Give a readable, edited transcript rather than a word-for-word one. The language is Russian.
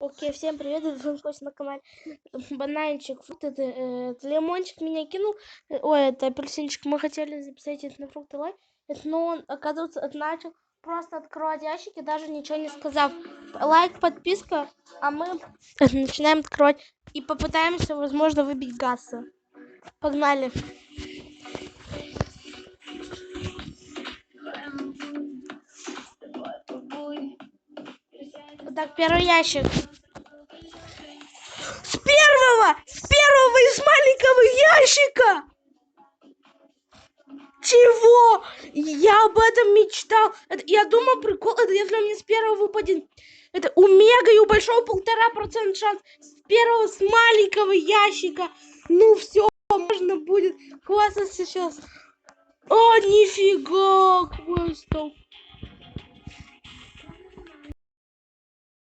Окей, всем привет, это Франкос на канале. Бананчик, вот это лимончик меня кинул. Ой, это апельсинчик. Мы хотели записать это на фрукты лайк. Но он, оказывается, начал просто открывать ящики, даже ничего не сказав. Лайк, подписка, а мы начинаем открывать. И попытаемся, возможно, выбить Гаса. Погнали. Так, первый ящик. С первого из маленького ящика! Чего? Я об этом мечтал. Я думал, прикол, это если у меня с первого выпадет. Это у мега и у большого 1,5% шанс. С первого, с маленького ящика. Ну все, можно будет. Классно сейчас. О, нифига, квестов.